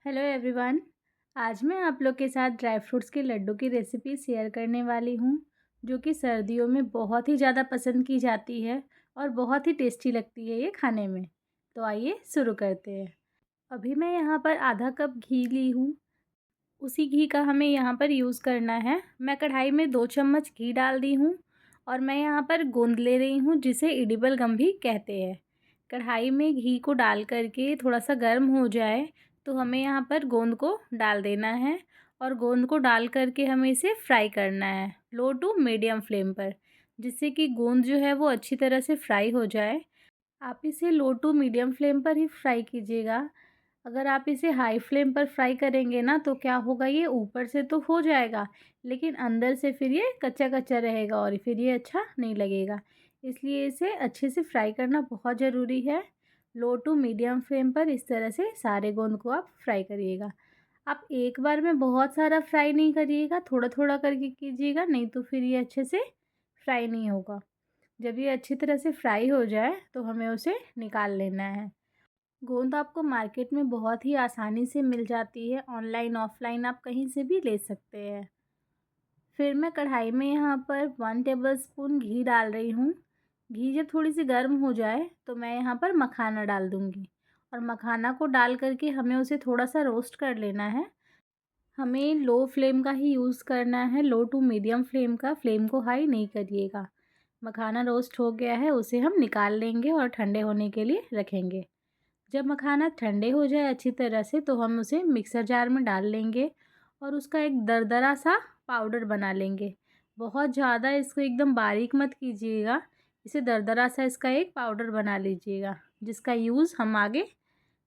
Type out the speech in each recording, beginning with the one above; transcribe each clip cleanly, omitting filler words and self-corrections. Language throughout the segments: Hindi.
Hello everyone. आज मैं आप लोग के साथ ड्राई फ्रूट्स के लड्डू की रेसिपी शेयर करने वाली हूँ, जो कि सर्दियों में बहुत ही ज़्यादा पसंद की जाती है और बहुत ही टेस्टी लगती है ये खाने में। तो आइए शुरू करते हैं। अभी मैं यहाँ पर आधा कप घी ली हूँ। उसी घी का हमें यहाँ पर यूज़ करना है। मैं कढ़ाई में 2 चम्मच घी डाल दी हूँ और मैं यहाँ पर गोंद ले रही हूँ, जिसे इडिबल गम भी कहते हैं। कढ़ाई में घी को डाल करके थोड़ा सा गर्म हो जाए तो हमें यहाँ पर गोंद को डाल देना है और गोंद को डाल करके हमें इसे फ्राई करना है लो टू मीडियम फ्लेम पर, जिससे कि गोंद जो है वो अच्छी तरह से फ्राई हो जाए। आप इसे लो टू मीडियम फ्लेम पर ही फ्राई कीजिएगा। अगर आप इसे हाई फ्लेम पर फ्राई करेंगे ना तो क्या होगा, ये ऊपर से तो हो जाएगा लेकिन अंदर से फिर ये कच्चा कच्चा रहेगा और फिर ये अच्छा नहीं लगेगा। इसलिए इसे अच्छे से फ्राई करना बहुत ज़रूरी है। लो टू मीडियम फ्लेम पर इस तरह से सारे गोंद को आप फ्राई करिएगा। आप एक बार में बहुत सारा फ्राई नहीं करिएगा, थोड़ा थोड़ा करके कीजिएगा, नहीं तो फिर ये अच्छे से फ्राई नहीं होगा। जब ये अच्छी तरह से फ्राई हो जाए तो हमें उसे निकाल लेना है। गोंद आपको मार्केट में बहुत ही आसानी से मिल जाती है, ऑनलाइन ऑफ़लाइन आप कहीं से भी ले सकते हैं। फिर मैं कढ़ाई में यहाँ पर 1 टेबलस्पून घी डाल रही हूँ। घी जब थोड़ी सी गर्म हो जाए तो मैं यहाँ पर मखाना डाल दूँगी और मखाना को डाल करके हमें उसे थोड़ा सा रोस्ट कर लेना है। हमें लो फ्लेम का ही यूज़ करना है, लो टू मीडियम फ्लेम का, फ्लेम को हाई नहीं करिएगा। मखाना रोस्ट हो गया है, उसे हम निकाल लेंगे और ठंडे होने के लिए रखेंगे। जब मखाना ठंडे हो जाए अच्छी तरह से तो हम उसे मिक्सर जार में डाल लेंगे और उसका एक दरदरा सा पाउडर बना लेंगे। बहुत ज़्यादा इसको एकदम बारीक मत कीजिएगा, इसे दरदरा सा इसका एक पाउडर बना लीजिएगा, जिसका यूज़ हम आगे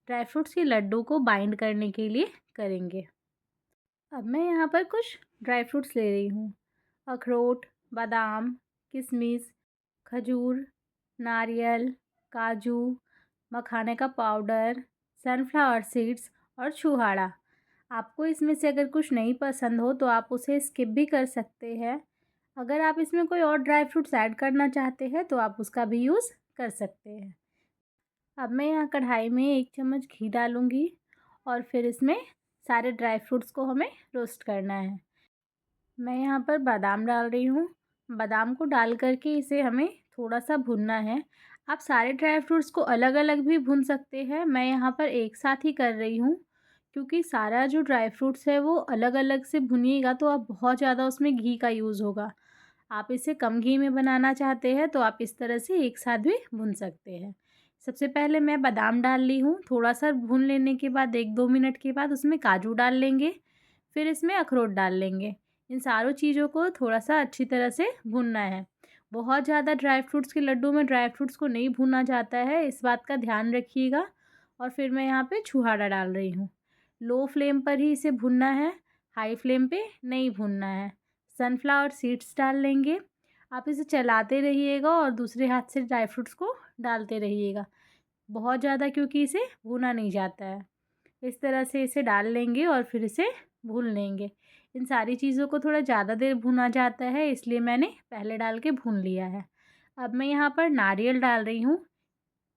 ड्राई फ्रूट्स के लड्डू को बाइंड करने के लिए करेंगे। अब मैं यहाँ पर कुछ ड्राई फ्रूट्स ले रही हूँ। अखरोट, बादाम, किशमिश, खजूर, नारियल, काजू, मखाने का पाउडर, सनफ्लावर सीड्स और छुहाड़ा। आपको इसमें से अगर कुछ नहीं पसंद हो तो आप उसे स्किप भी कर सकते हैं। अगर आप इसमें कोई और ड्राई फ्रूट्स ऐड करना चाहते हैं तो आप उसका भी यूज़ कर सकते हैं। अब मैं यहाँ कढ़ाई में 1 चम्मच घी डालूँगी और फिर इसमें सारे ड्राई फ्रूट्स को हमें रोस्ट करना है। मैं यहाँ पर बादाम डाल रही हूँ। बादाम को डाल करके इसे हमें थोड़ा सा भूनना है। आप सारे ड्राई फ्रूट्स को अलग अलग भी भून सकते हैं, मैं यहाँ पर एक साथ ही कर रही हूँ, क्योंकि सारा जो ड्राई फ्रूट्स है वो अलग अलग से भुनिएगा तो आप बहुत ज़्यादा उसमें घी का यूज़ होगा। आप इसे कम घी में बनाना चाहते हैं तो आप इस तरह से एक साथ भी भून सकते हैं। सबसे पहले मैं बादाम डाल ली हूँ, थोड़ा सा भून लेने के बाद 1-2 मिनट के बाद उसमें काजू डाल लेंगे, फिर इसमें अखरोट डाल लेंगे। इन सारों चीज़ों को थोड़ा-सा अच्छी तरह से भूनना है। बहुत ज़्यादा ड्राई फ्रूट्स के लड्डू में ड्राई फ्रूट्स को नहीं भूना जाता है, इस बात का ध्यान रखिएगा। और फिर मैं यहाँ पे छुहारा डाल रही हूँ। लो फ्लेम पर ही इसे भूनना है, हाई फ्लेम पे नहीं भूनना है। सनफ्लावर सीड्स डाल लेंगे। आप इसे चलाते रहिएगा और दूसरे हाथ से ड्राई फ्रूट्स को डालते रहिएगा। बहुत ज़्यादा, क्योंकि इसे भुना नहीं जाता है। इस तरह से इसे डाल लेंगे और फिर इसे भून लेंगे। इन सारी चीज़ों को थोड़ा ज़्यादा देर भुना जाता है, इसलिए मैंने पहले डाल के भून लिया है। अब मैं यहाँ पर नारियल डाल रही हूँ,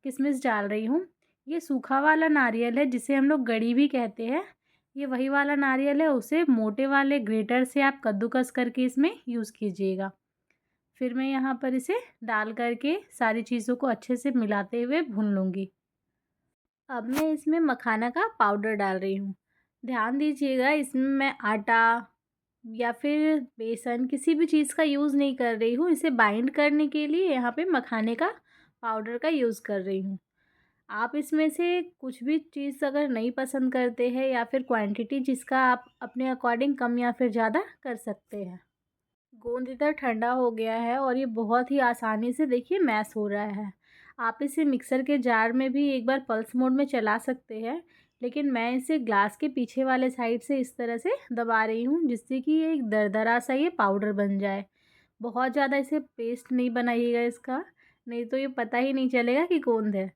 किशमिश डाल रही हूँ। ये सूखा वाला नारियल है, जिसे हम लोग गड़ी भी कहते हैं। ये वही वाला नारियल है, उसे मोटे वाले ग्रेटर से आप कद्दूकस करके इसमें यूज़ कीजिएगा। फिर मैं यहाँ पर इसे डाल करके सारी चीज़ों को अच्छे से मिलाते हुए भून लूँगी। अब मैं इसमें मखाना का पाउडर डाल रही हूँ। ध्यान दीजिएगा, इसमें मैं आटा या फिर बेसन किसी भी चीज़ का यूज़ नहीं कर रही हूँ। इसे बाइंड करने के लिए यहाँ पे मखाने का पाउडर का यूज़ कर रही हूँ। आप इसमें से कुछ भी चीज़ अगर नहीं पसंद करते हैं या फिर क्वांटिटी जिसका आप अपने अकॉर्डिंग कम या फिर ज़्यादा कर सकते हैं। गोंद इधर ठंडा हो गया है और ये बहुत ही आसानी से देखिए मैश हो रहा है। आप इसे मिक्सर के जार में भी एक बार पल्स मोड में चला सकते हैं, लेकिन मैं इसे ग्लास के पीछे वाले साइड से इस तरह से दबा रही हूँ, जिससे कि ये एक दरदरा सा ये पाउडर बन जाए। बहुत ज़्यादा इसे पेस्ट नहीं बनाइएगा इसका, नहीं तो ये पता ही नहीं चलेगा कि गोंद है।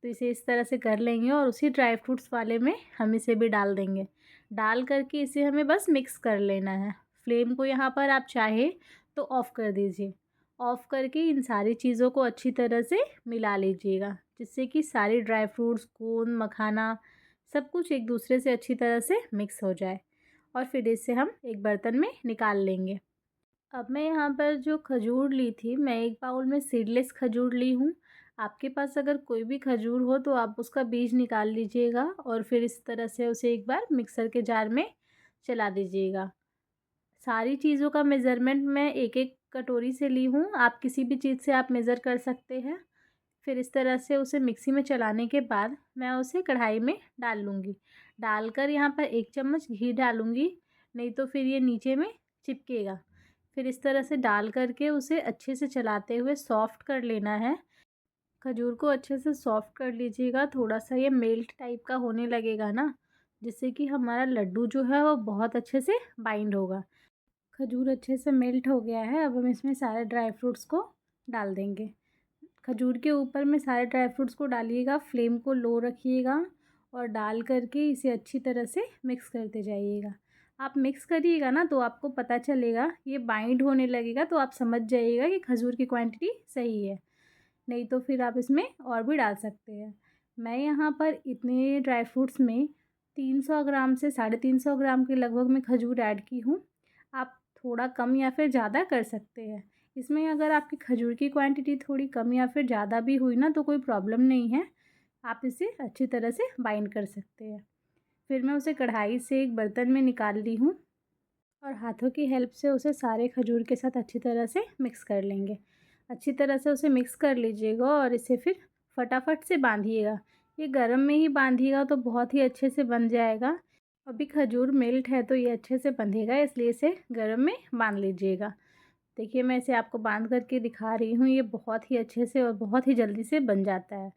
तो इसे इस तरह से कर लेंगे और उसी ड्राई फ्रूट्स वाले में हम इसे भी डाल देंगे। डाल करके इसे हमें बस मिक्स कर लेना है। फ्लेम को यहाँ पर आप चाहे तो ऑफ़ कर दीजिए। ऑफ़ करके इन सारी चीज़ों को अच्छी तरह से मिला लीजिएगा, जिससे कि सारी ड्राई फ्रूट्स, गोंद, मखाना सब कुछ एक दूसरे से अच्छी तरह से मिक्स हो जाए और फिर इसे हम एक बर्तन में निकाल लेंगे। अब मैं यहाँ पर जो खजूर ली थी, मैं एक बाउल में सीडलेस खजूर ली हूँ। आपके पास अगर कोई भी खजूर हो तो आप उसका बीज निकाल लीजिएगा और फिर इस तरह से उसे एक बार मिक्सर के जार में चला दीजिएगा। सारी चीज़ों का मेज़रमेंट मैं एक-एक कटोरी से ली हूँ, आप किसी भी चीज़ से आप मेज़र कर सकते हैं। फिर इस तरह से उसे मिक्सी में चलाने के बाद मैं उसे कढ़ाई में डाल लूँगी। डालकर यहाँ पर 1 चम्मच घी डालूँगी, नहीं तो फिर ये नीचे में चिपकेगा। फिर इस तरह से डाल कर के उसे अच्छे से चलाते हुए सॉफ़्ट कर लेना है। खजूर को अच्छे से सॉफ़्ट कर लीजिएगा, थोड़ा-सा ये मेल्ट टाइप का होने लगेगा ना, जिससे कि हमारा लड्डू जो है वो बहुत अच्छे से बाइंड होगा। खजूर अच्छे से मेल्ट हो गया है, अब हम इसमें सारे ड्राई फ्रूट्स को डाल देंगे। खजूर के ऊपर में सारे ड्राई फ्रूट्स को डालिएगा, फ्लेम को लो रखिएगा और डाल करके इसे अच्छी तरह से मिक्स करते जाइएगा। आप मिक्स करिएगा ना तो आपको पता चलेगा, ये बाइंड होने लगेगा तो आप समझ जाइएगा कि खजूर की क्वांटिटी सही है। नहीं तो फिर आप इसमें और भी डाल सकते हैं। मैं यहाँ पर इतने ड्राई फ्रूट्स में 300 ग्राम से 350 ग्राम के लगभग मैं खजूर ऐड की हूँ। आप थोड़ा कम या फिर ज़्यादा कर सकते हैं। इसमें अगर आपकी खजूर की क्वांटिटी थोड़ी कम या फिर ज़्यादा भी हुई ना तो कोई प्रॉब्लम नहीं है। आप इसे अच्छी तरह से बाइंड कर सकते हैं। फिर मैं उसे कढ़ाई से एक बर्तन में निकाल ली हूँ और हाथों की हेल्प से उसे सारे खजूर के साथ अच्छी तरह से मिक्स कर लेंगे। अच्छी तरह से उसे मिक्स कर लीजिएगा और इसे फिर फटाफट से बांधिएगा। ये गरम में ही बांधिएगा तो बहुत ही अच्छे से बन जाएगा। अभी खजूर मेल्ट है तो ये अच्छे से बंधेगा, इसलिए इसे गरम में बांध लीजिएगा। देखिए मैं इसे आपको बांध करके दिखा रही हूँ, ये बहुत ही अच्छे से और बहुत ही जल्दी से बन जाता है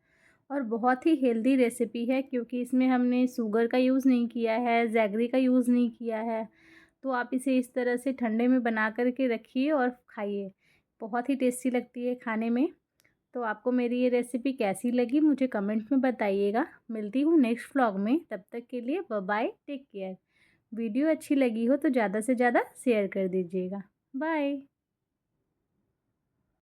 और बहुत ही हेल्दी रेसिपी है क्योंकि इसमें हमने शुगर का यूज़ नहीं किया है, जैगरी का यूज़ नहीं किया है। तो आप इसे इस तरह से ठंडे में बना कर के रखिए और खाइए। बहुत ही टेस्टी लगती है खाने में। तो आपको मेरी ये रेसिपी कैसी लगी मुझे कमेंट में बताइएगा। मिलती हूँ नेक्स्ट व्लॉग में, तब तक के लिए bye bye, take care. Video अच्छी लगी हो तो ज़्यादा से ज़्यादा शेयर कर दीजिएगा। बाय।